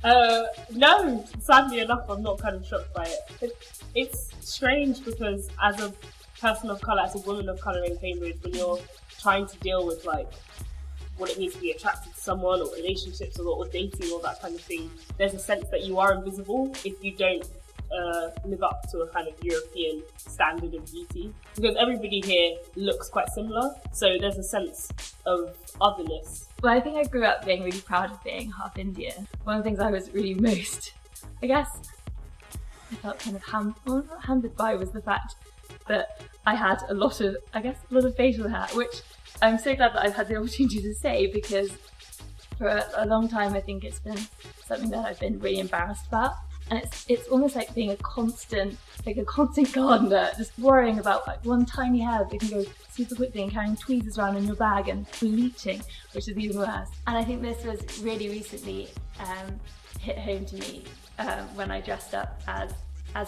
No, sadly enough, I'm not kind of shocked by it. It's strange because as a person of colour, as a woman of colour in Cambridge, when you're trying to deal with like what it means to be attracted to someone or relationships or dating or that kind of thing, there's a sense that you are invisible if you don't live up to a kind of European standard of beauty, because everybody here looks quite similar, so there's a sense of otherness. Well, I think I grew up being really proud of being half Indian. One of the things I was really most, I guess, I felt kind of hampered by was the fact that I had a lot of facial hair, which I'm so glad that I've had the opportunity to say, because for a long time I think it's been something that I've been really embarrassed about. And it's almost like being a constant gardener, just worrying about like one tiny hair that can go super quickly, and carrying tweezers around in your bag and bleaching, which is even worse. And I think this was really recently hit home to me when I dressed up as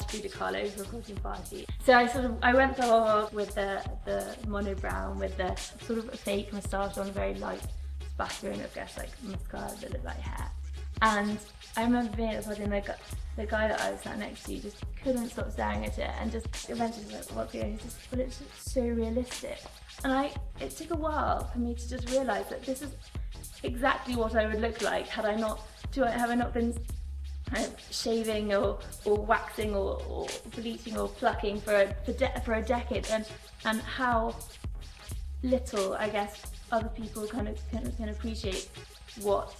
Frida Kahlo for a costume party. So I went the whole with the monobrow, with the sort of a fake moustache on, a very light spattering of, guess, like mascara that looked like hair. And I remember being at the party, and the guy that I was sat next to just couldn't stop staring at it, and just eventually was like, what's going on? But it's just so realistic. And it took a while for me to just realise that this is exactly what I would look like have I not been kind of shaving or waxing or bleaching or plucking for a decade, and how little, I guess, other people kind of can appreciate what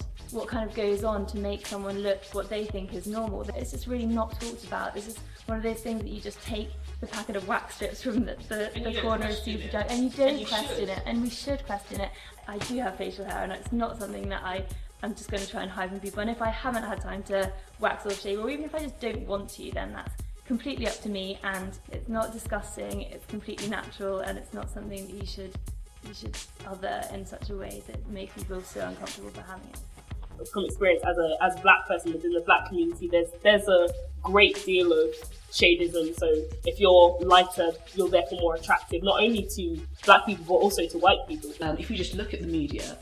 kind of goes on to make someone look what they think is normal. It's just really not talked about. This is one of those things that you just take the packet of wax strips from the corner of Superdrug, and you don't question it, and we should question it. I do have facial hair, and it's not something that I'm just going to try and hide from people. And if I haven't had time to wax or shave, or even if I just don't want to, then that's completely up to me, and it's not disgusting, it's completely natural, and it's not something that you should other in such a way that makes me feel so uncomfortable for having it. From experience as a black person within the black community, there's a great deal of shadism. So if you're lighter, you're therefore more attractive, not only to black people but also to white people. If you just look at the media,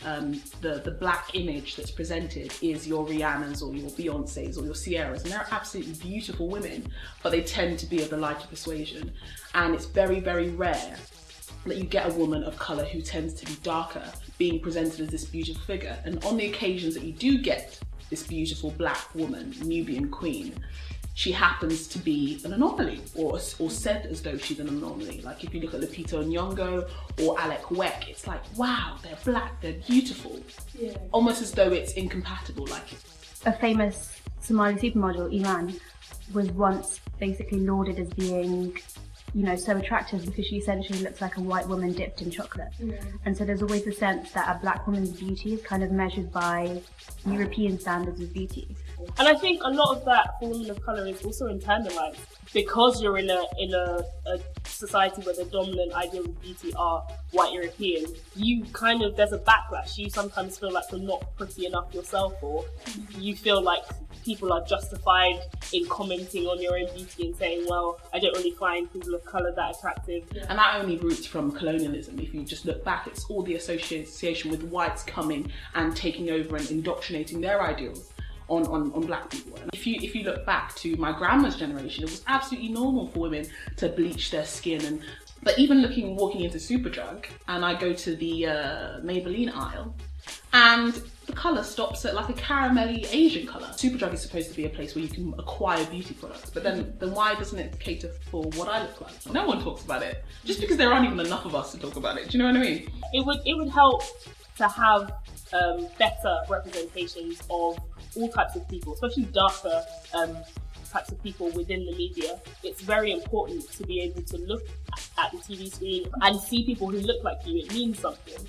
the black image that's presented is your Rihannas or your Beyoncés or your Sierras, and they're absolutely beautiful women, but they tend to be of the lighter persuasion, and it's very, very rare that you get a woman of colour who tends to be darker being presented as this beautiful figure. And on the occasions that you do get this beautiful black woman, Nubian queen, she happens to be an anomaly, or said as though she's an anomaly. Like if you look at Lupita Nyong'o or Alec Weck, it's like, wow, they're black, they're beautiful. Yeah. Almost as though it's incompatible. Like a famous Somali supermodel, Iman, was once basically lauded as being, so attractive because she essentially looks like a white woman dipped in chocolate. Yeah. And so there's always a sense that a black woman's beauty is kind of measured by European standards of beauty. And I think a lot of that for women of colour is also internalised, because you're in a society where the dominant ideals of beauty are white European. There's a backlash. You sometimes feel like you're not pretty enough yourself, or you feel like people are justified in commenting on your own beauty and saying, well, I don't really find people of colour that attractive. Yeah. And that only roots from colonialism. If you just look back, it's all the association with whites coming and taking over and indoctrinating their ideals on black people. And if you look back to my grandma's generation, it was absolutely normal for women to bleach their skin. But even walking into Superdrug, and I go to the Maybelline aisle, and the colour stops at like a caramelly Asian colour. Superdrug is supposed to be a place where you can acquire beauty products, but then why doesn't it cater for what I look like? No one talks about it, just because there aren't even enough of us to talk about it. Do you know what I mean? It would help to have better representations of all types of people, especially darker types of people within the media. It's very important to be able to look at the TV screen and see people who look like you. It means something.